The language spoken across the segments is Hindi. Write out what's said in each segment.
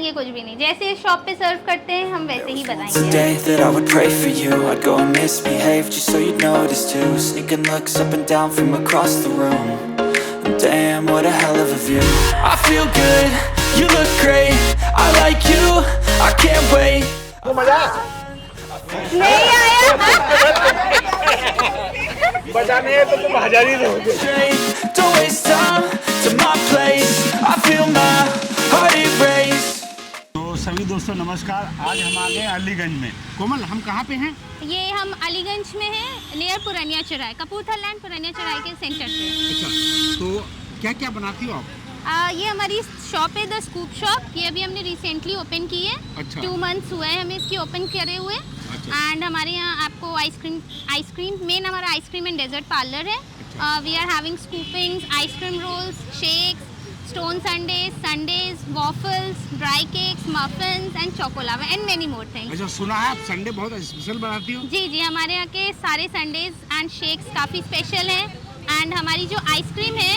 छुपाएंगे कुछ भी नहीं, जैसे शॉप पे सर्व करते हैं हम वैसे ही Once a बताएंगे। day that I would pray for you, I'd go and misbehave just so you'd notice too. Sneaking looks up and down from across the room. And damn, what a hell of a view. I feel good, you look great, I like you, I can't wait. नहीं आया। बचा नहीं है तो तुम हजारी रहोगे। Don't waste time to my place, I feel my heart erase. तो सभी दोस्तों नमस्कार, आज हम आ गए अलीगंज में। कोमल, हम कहाँ पे हैं? ये हम अलीगंज में हैं, नियर पुरानिया चौराहे, कपूरथला एंड पुरानिया चौराहे के सेंटर पे। अच्छा, तो क्या क्या बनाती हो आप? ये हमारी शॉप है द स्कूप शॉप, ये अभी हमने रिसेंटली ओपन की है। अच्छा। 2 मंथ्स हुए हैं हमें इसकी ओपन करे हुए। अच्छा। एंड हमारे यहाँ आपको आइसक्रीम मेन हमारा आइसक्रीम एंड डेजर्ट पार्लर है। अच्छा। We are having scoopings, ice cream rolls, shakes, stone sundaes, waffles, dry cakes, muffins and choco lava and many more things. अच्छा, सुना है आप संडे बहुत स्पेशल बनाती हो? जी जी, हमारे यहाँ के सारे संडेज एंड शेक्स काफ़ी स्पेशल हैं। एंड हमारी जो आइसक्रीम है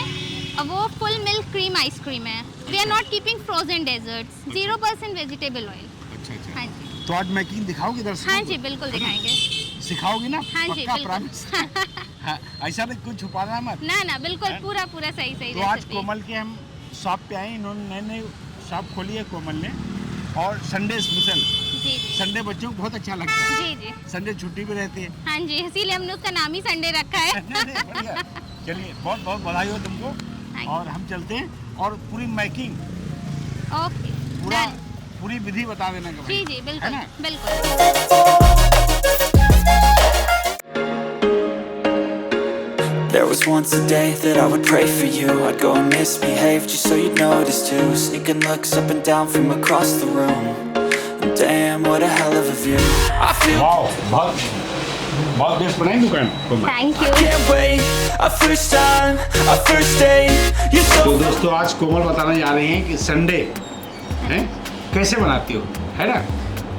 वो फुल मिल्क क्रीम आइसक्रीम है। We are not keeping frozen desserts, 0% vegetable oil. अच्छा अच्छा। हाँ जी, तो आज मेकिंग दिखाओगी दर्शकों हाँ को? जी, बिल्कुल दिखाएंगे। सिखाओगी ना? हाँ जी, पक्का बिल्कुल। प्रॉमिस? हाँ, ऐसा नहीं कुछ छुपाना मत। ना ना, बिल्कुल पूरा सही तो आज रेसिपी। कोमल के हम शॉप पे आए, इन्होंने नई शॉप खोली है कोमल ने, और संडे स्पेशल। जी जी संडे बच्चों को बहुत अच्छा लगता है, जी जी, संडे छुट्टी भी रहती है। हाँ जी, इसीलिए हमने उसका नाम ही संडे रखा है। नहीं, बढ़िया। चलिए, बहुत बहुत बधाई हो तुमको। Thank और हम चलते हैं और पूरी मेकिंग, ओके, पूरी विधि बता देना कि जी भाई, जी, है बिल्कुल ना? बिल्कुल। There was once a day that I would pray for you. I'd go and misbehave just so you'd notice too. Sneaking looks up and down from across the room. And damn, what a hell of a view. I feel wow, बहुत बेस्ट बनाई दुकान Komal. Thank you. can't wait. A first time, a first date. You're तो so दोस्तों आज कोमल बताने जा रही हैं कि संडे है कैसे बनाती हो, है ना?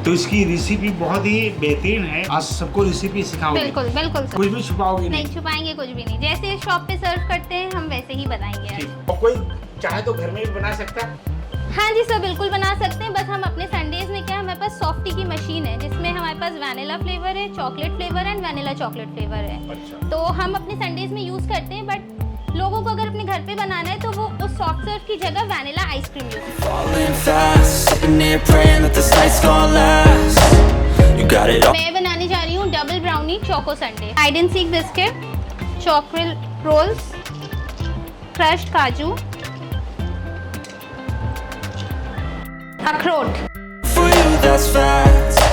तो इसकी रेसिपी बहुत ही बेहतरीन है, आज सबको रेसिपी सिखाओगे। बिल्कुल बिल्कुल सर। कुछ भी छुपाओगी नहीं छुपाएंगे कुछ भी नहीं, जैसे शॉप पे सर्व करते हैं हम वैसे ही बताएंगे। ठीक। और कोई चाहे तो घर में भी बना सकता है? हाँ जी सर, बिल्कुल बना सकते हैं। बस हम अपने संडेज में क्या, हमारे पास सॉफ्टी की मशीन है जिसमें हमारे पास वैनिला फ्लेवर है, chocolate flavour and vanilla chocolate flavour है। अच्छा। तो हम अपने संडेज में यूज़ करते हैं, बट लोगों को अगर अपने घर पे बनाना है तो वो उस सॉफ्ट सर्व की जगह वैनिला आइसक्रीम यूज़ करते falling fast. Sitting here praying that this night's gonna last. You got it all. हैं। मैं बनाने जा रही हूँ double brownie choco sundae, hide and seek biscuit, chocolate rolls, crushed काजू, अखरोट। For you, that's facts.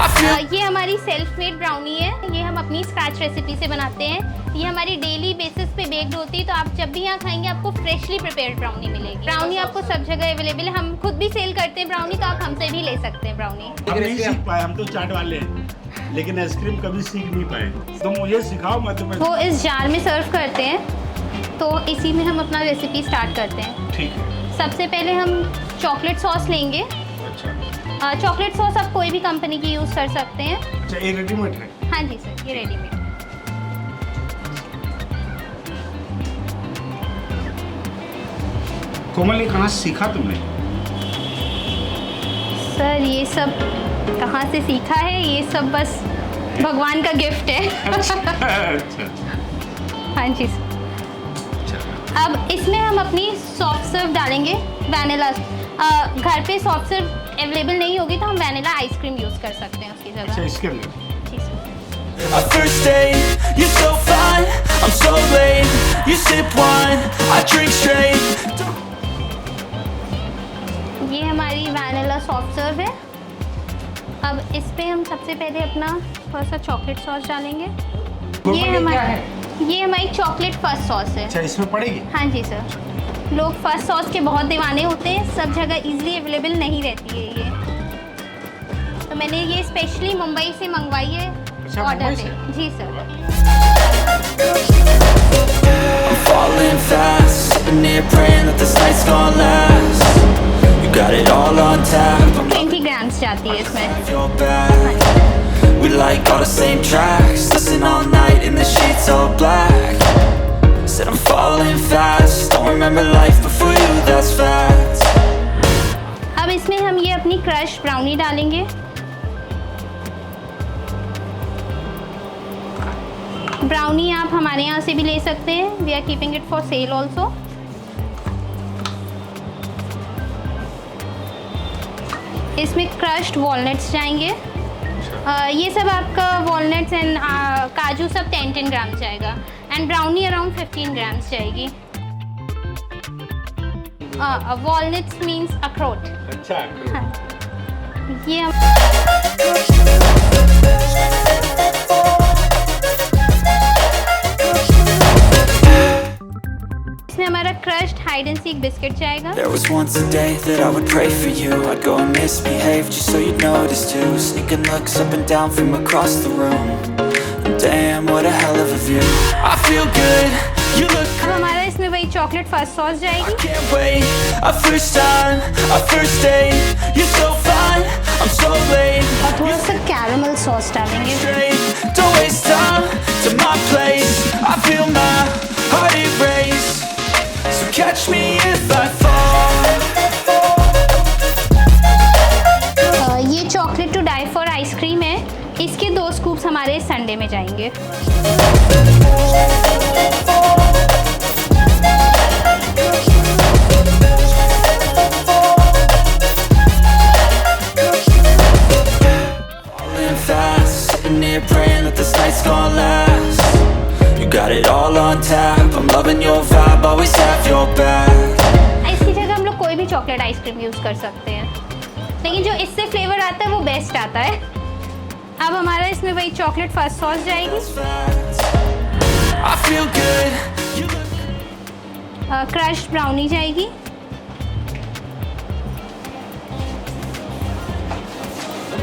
I feel ये हमारी सेल्फ मेड ब्राउनी है, ये हम अपनी स्क्रैच रेसिपी से बनाते हैं। ये हमारी डेली बेसिस पे बेक्ड होती है, तो आप जब भी यहाँ खाएंगे आपको फ्रेशली प्रिपेयर्ड ब्राउनी मिलेगी। ब्राउनी आपको सब जगह अवेलेबल है, हम खुद भी सेल करते हैं ब्राउनी, तो आप हमसे भी ले सकते हैं ब्राउनी। हम नहीं सीख पाए, हम तो चाट वाले हैं, लेकिन आइसक्रीम कभी सीख नहीं पाए। तो मुझे सिखाओ, मैं तुम्हें। वो इस जार में सर्व करते हैं, तो इसी में हम अपना रेसिपी स्टार्ट करते हैं। ठीक है। सबसे पहले हम चॉकलेट सॉस लेंगे। अच्छा चॉकलेट सॉस आप कोई भी कंपनी की यूज़ कर सकते हैं। अच्छा, ये रेडीमेड है? हाँ जी सर, ये रेडीमेड। कोमल, ये कहाँ से सीखा तुमने? सर ये सब कहाँ से सीखा है, ये सब बस भगवान का गिफ्ट है। अच्छा। हाँ जी सर। अब इसमें हम अपनी सॉफ्ट सर्व डालेंगे वैनिला। घर पे सॉफ्ट सर्व अवेलेबल नहीं होगी तो हम वैनिला आइसक्रीम यूज़ कर सकते हैं उसकी अच्छा, जगह। इसके लिए जी sir. a first date. You're so fine, I'm so late. You sip wine, I drink straight. ये हमारी वैनिला सॉफ्ट सर्व है। अब इस पे हम सबसे पहले अपना थोड़ा सा चॉकलेट सॉस डालेंगे। कोमल, ये क्या है? ये हमारी चॉकलेट फर्स्ट सॉस है। अच्छा, इसमें पड़ेगी? हाँ जी सर। लोग फर्स्ट सॉस के बहुत दीवाने होते हैं, सब जगह इजीली अवेलेबल नहीं रहती है ये, तो मैंने ये स्पेशली मुंबई से मंगवाई है अच्छा, ऑर्डर मुंबई पे। से? जी sir. I'm falling fast, sitting here praying that this night's gonna last. You got it all on tap. I'm 20 grams जाती है इसमें। off your back. We like all the same tracks. Listen all night in the sheets all black. Said I'm falling fast. Don't remember life before you, that's facts. अब इसमें हम ये अपनी क्रश ब्राउनी डालेंगे। ब्राउनी आप हमारे यहाँ से भी ले सकते हैं, we are keeping it for sale also. इसमें क्रश्ड वॉलनट्स जाएंगे। ये सब आपका वॉलनट्स एंड काजू सब 10-10 ग्राम जाएगा एंड ब्राउनी अराउंड 15 ग्राम्स जाएगी। वॉलनट्स मीन्स अखरोट। अच्छा, हाँ। ये इसमें हमारा crushed hide and seek biscuit जाएगा। There was once a day that I would pray for you. I'd go and misbehave just so you'd notice too. Sneaking looks up and down from across the room. Damn, what a hell of a view. I feel good, you look अब हमारा इसमें वही चॉकलेट फर्स्ट सॉस I जाएगी। can't wait, a first time, a first date. You're so fine, I'm so late. और थोड़ा सा कैरमल सॉस डालेंगे। Straight, don't waste time to my place. I feel my heart erase. So catch me if I fall. ये chocolate to die for ice cream है, इसके 2 स्कूप्स हमारे संडे में जाएंगे। Falling fast, sitting here praying that this night's gonna last. You got it all on tap, I'm loving your vibe, always have your back. इसकी जगह हम लोग कोई भी चॉकलेट आइसक्रीम यूज़ कर सकते हैं, लेकिन जो इससे फ्लेवर आता है वो बेस्ट आता है। अब हमारा इसमें वही चॉकलेट फर्स्ट सॉस जाएगी। I feel good, you look crushed brownie जाएगी।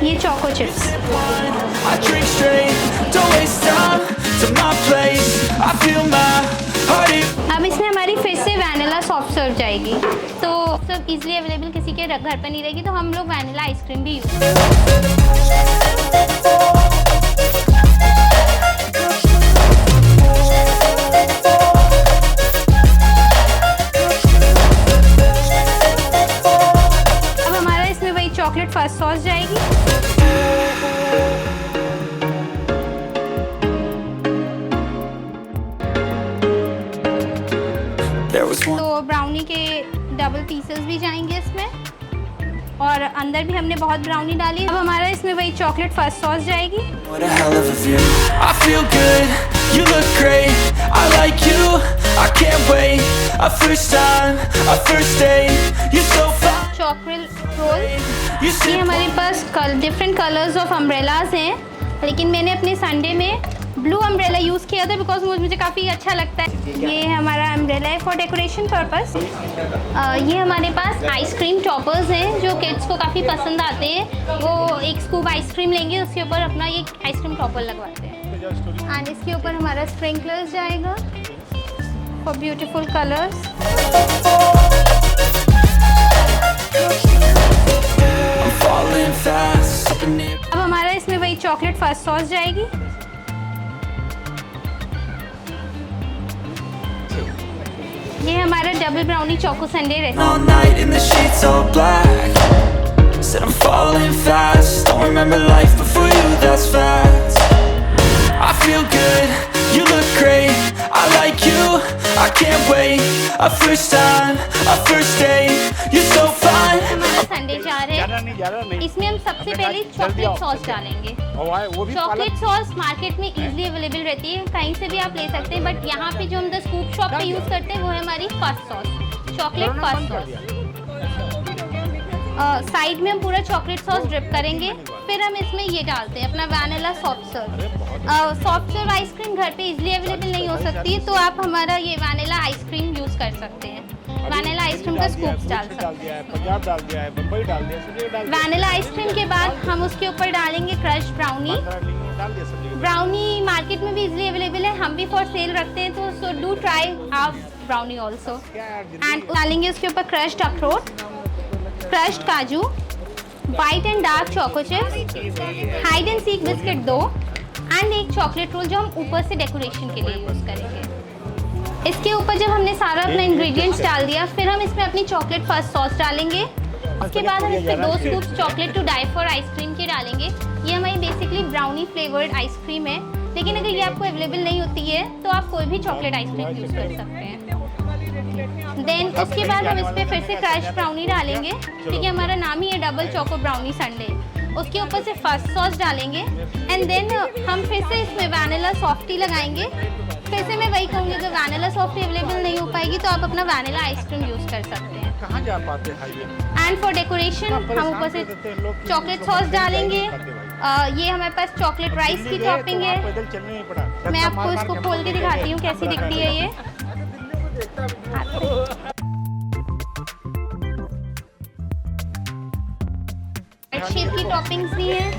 ये choco chips. I drink straight, don't waste time to my place. I feel my heart erase. अब इसमें हमारी फिर से वैनिला सॉफ्ट सर्व जाएगी, तो सब इजीली अवेलेबल किसी के घर पर नहीं रहेगी, तो हम लोग वैनिला आइसक्रीम भी यूज़ अब हमारा इसमें वही चॉकलेट फर्स्ट सॉस जाएगी। There was one. तो ब्राउनी के डबल पीसेस भी जाएंगे इसमें, और अंदर भी हमने बहुत ब्राउनी डाली। अब हमारा इसमें वही चॉकलेट फर्स्ट सॉस जाएगी। What a hell of a view. I feel good, you look great. I like you, I can't wait. A first time, a first date. You're so fine. Chocolate roll. You ये sit हमारे पास डिफरेंट कलर्स ऑफ अम्ब्रेलाज हैं, लेकिन मैंने अपने संडे में ब्लू अम्ब्रेला यूज़ किया था बिकॉज मुझे काफ़ी अच्छा लगता है। ये हमारा अम्ब्रेला है फॉर डेकोरेशन पर्पस। ये हमारे पास आइसक्रीम टॉपर्स हैं जो किड्स को काफ़ी पसंद आते हैं। वो एक स्कूप आइसक्रीम लेंगे, उसके ऊपर अपना ये आइसक्रीम टॉपर लगवाते हैं एंड इसके ऊपर हमारा स्प्रिंकलर्स जाएगा for beautiful colours. I'm falling fast, sitting here. अब हमारा इसमें वही चॉकलेट फर्स्ट सॉस जाएगी। ये हमारा double brownie choco Sunday recipe. All night in the sheets all black. Said I'm falling fast. Don't remember life before you, that's facts. I feel good, you look great. I like you, I can't wait. A first time, a first date. You're so fine. हमारा संडे जा रहे हैं, ज़्यादा नहीं। इसमें हम सबसे पहले चॉकलेट सॉस डालेंगे। वो भी चॉकलेट सॉस मार्केट में इजीली अवेलेबल रहती है, कहीं से भी आप ले सकते हैं, बट यहाँ पे जो हम द स्कूप शॉप पे यूज़ करते हैं वो है हमारी first sauce, chocolate first sauce. Side में हम पूरा चॉकलेट सॉस ड्रिप करेंगे, फिर हम इसमें ये डालते हैं अपना vanilla soft serve. Soft serve ice cream घर पे इजीली अवेलेबल नहीं हो सकती है, तो आप हमारा ये वैनिला आइसक्रीम यूज़ कर सकते हैं। वैनिला आइसक्रीम का स्कूप्स डाल सकते हैं। पंजाब डाल दिया है, बम्बई डाल दिया, सब जगह डाल दिया। वैनिला आइसक्रीम के बाद हम उसके ऊपर डालेंगे क्रश ब्राउनी। डाल दिया सब जगह। ब्राउनी मार्केट में भी इजीली अवेलेबल है, हम भी फॉर सेल रखते हैं, तो सो डू ट्राई आप ब्राउनी ऑल्सो। एंड डालेंगे उसके ऊपर क्रश्ड अखरोट, क्रश्ड काजू, white and dark choco chips, hide and seek biscuit 2 and एक चॉकलेट रोल जो हम ऊपर से डेकोरेशन के लिए यूज़ करेंगे। इसके ऊपर जब हमने सारा अपना इंग्रेडिएंट्स डाल दिया, फिर हम इसमें अपनी चॉकलेट फर्स्ट सॉस डालेंगे, उसके बाद हम इस पे 2 scoops chocolate to die for ice cream के डालेंगे। ये हमारी बेसिकली ब्राउनी फ्लेवर्ड आइसक्रीम है, लेकिन अगर ये आपको अवेलेबल नहीं होती है तो आप कोई भी चॉकलेट आइसक्रीम यूज़ कर सकते हैं। देन उसके बाद हम इस पर फिर से क्रश ब्राउनी डालेंगे, ठीक है, हमारा नाम ही है डबल चोको ब्राउनी संडे। उसके ऊपर से फर्स्ट सॉस डालेंगे एंड देन हम फिर से इसमें वैनिला सॉफ्टी लगाएंगे। फिर से मैं वही कहूँगी, अगर वैनिला सॉफ्टी अवेलेबल नहीं हो पाएगी तो आप अपना वैनिला आइसक्रीम यूज़ कर सकते हैं। कहाँ जा पाते हाईवे। एंड फॉर डेकोरेशन हम ऊपर से चॉकलेट सॉस डालेंगे। ये हमारे पास चॉकलेट राइस की टॉपिंग है। मैं आपको इसको खोल के दिखाती हूँ कैसी दिखती है ये। शेप की टॉपिंग्स भी है।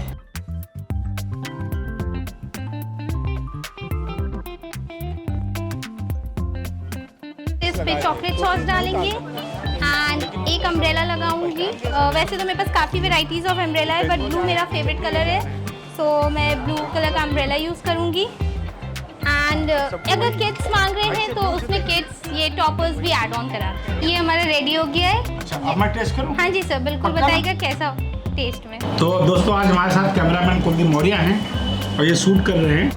इस पे चॉकलेट सॉस डालेंगे एंड एक अम्ब्रेला लगाऊंगी। वैसे तो मेरे पास काफ़ी वेराइटीज़ ऑफ अम्ब्रेला है, बट ब्लू मेरा फेवरेट कलर है, सो मैं ब्लू कलर का अम्ब्रेला यूज़ करूंगी। एंड अगर किड्स मांग रहे हैं तो उसमें किड्स ये टॉपर्स भी ऐड ऑन करा। ये हमारा रेडी हो गया है। अच्छा, अब मैं टेस्ट करूं? हाँ जी सर, बिल्कुल बताइएगा कैसा टेस्ट में। तो दोस्तों आज हमारे साथ कैमरामैन कुलदीप मौर्य हैं और ये शूट कर रहे हैं।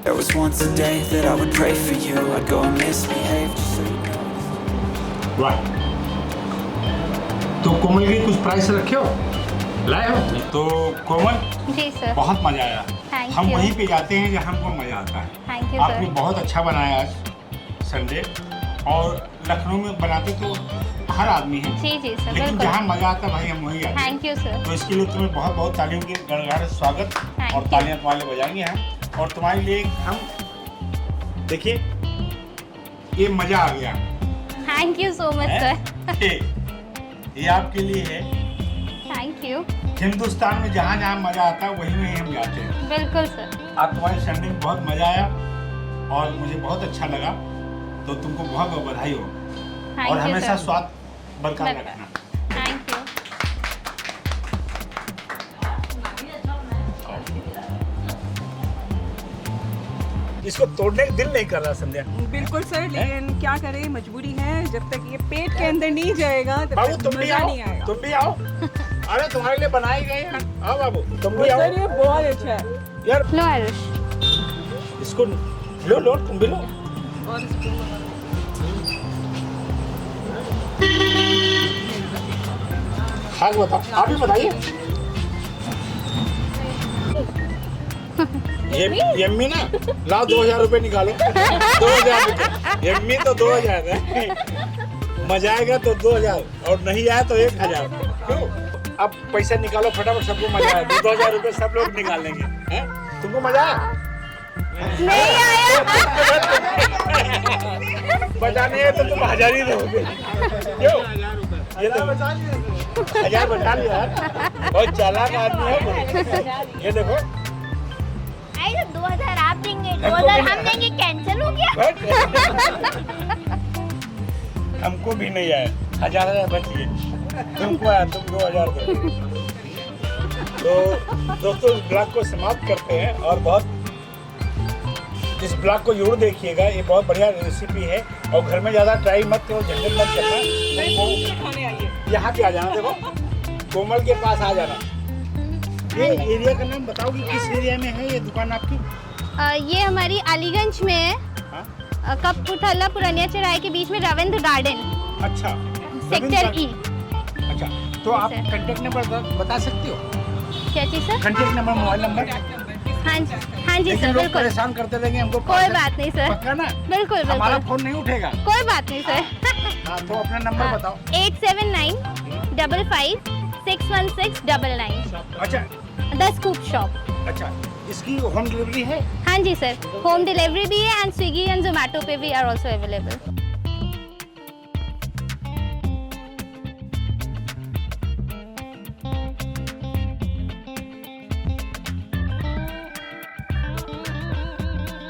There was once a day that I would pray for you. I'd go and misbehave just so you know. वाह, तो कोमल के कुछ प्राइस रखे हो, लाए हो? तो कोमल जी सर, बहुत मजा आया। Thank हम you. वहीं पे जाते हैं जहाँ हमको मजा आता है। थैंक यू आपने सर। बहुत अच्छा बनाया आज संडे, और लखनऊ में बनाते तो हर आदमी है, जी जी सर, लेकिन बिल्कुल। जहाँ मजा आता है भाई हम वहीं जाते हैं। Thank you sir. तो इसके लिए तुम्हें बहुत बहुत तालियों के गड़गड़ स्वागत Thank और you. तालियां तुम्हारे लिए बजाएंगे हम। और तुम्हारे लिए हम देखिए ये मजा आ गया थैंक यू सो मच है? सर। ये आपके लिए है। Thank you. हिंदुस्तान में जहाँ जहाँ मजा आता है वहीं वहीं हम जाते हैं। बिल्कुल सर। आज तुम्हारे संडे में बहुत मजा आया और मुझे बहुत अच्छा लगा, तो तुमको बहुत बहुत बधाई हो। थैंक और यू हमेशा सर। स्वाद बरकरार बरकरार। रखना। Thank you. इसको तोड़ने का दिल नहीं कर रहा संध्या। बिल्कुल सर, लेकिन क्या करें, मजबूरी है। जब तक ये पेट के अंदर नहीं जाएगा तब बाबू तक तुम भी मजा आओ, नहीं आएगा। तुम भी आओ। अरे तुम्हारे लिए बनाए गए हैं। आओ बाबू, तुम भी आओ सर ये बहुत अच्छा है। यार। लो आरुष। इसको लो लो, तुम भी लो। हाँ बताओ, आप ही बताइए। यम्मी ना, लाओ 2000 रुपए निकालो। 2000 रुपए, यम्मी तो 2000 है। मजा आएगा तो 2000 और नहीं आया तो 1000। क्यों? अब पैसा निकालो फटाफट, सबको मजा आया। 2000 रुपए सब लोग निकाल लेंगे। हैं? तुमको मजा आया? नहीं आया। बचा नहीं है तो तुम 1000 ही दोगे। क्यों? ये तो 1000 बचा लिया यार। बहुत चालाक आदमी है। ये देखो 2000 आप देंगे, 2000 हम देंगे, कैंसिल हो गया। हमको भी नहीं आया, 1000 बच गए। तुमको आया, तुम 2000 दो। तो दोस्तों इस ब्लॉग को समाप्त करते हैं और बहुत इस ब्लॉग को जरूर देखिएगा। ये बहुत बढ़िया रेसिपी है और घर में ज़्यादा ट्राई मत करो, झंझट मत करना। खाने आइए। यहाँ पे आ जाना, देखो कोमल के पास आ जाना। ये एरिया का नाम बताओगी, किस एरिया में है ये दुकान आपकी? ये हमारी अलीगंज में है। हाँ? कपूरथला पुरानिया चौराहे के बीच में रविंद्र गार्डन, अच्छा, सेक्टर ई। अच्छा, तो आप सर। कांटेक्ट नंबर बता सकते हो? क्या चीज़ sir? Contact number, mobile number. हाँ जी लेकिन सर, लोग बिल्कुल। परेशान करते रहेंगे हमको। कोई बात नहीं सर। पक्का ना? बिल्कुल हमारा बिल्कुल, फोन नहीं उठेगा। कोई बात नहीं सर। हाँ, तो अपना नंबर बताओ। 879 55 616 99। अच्छा 10 स्कूप शॉप। अच्छा, इसकी होम डिलीवरी है? हाँ जी सर, होम डिलीवरी भी है एंड स्विगी एंड जोमेटो पे भी आर ऑल्सो अवेलेबल।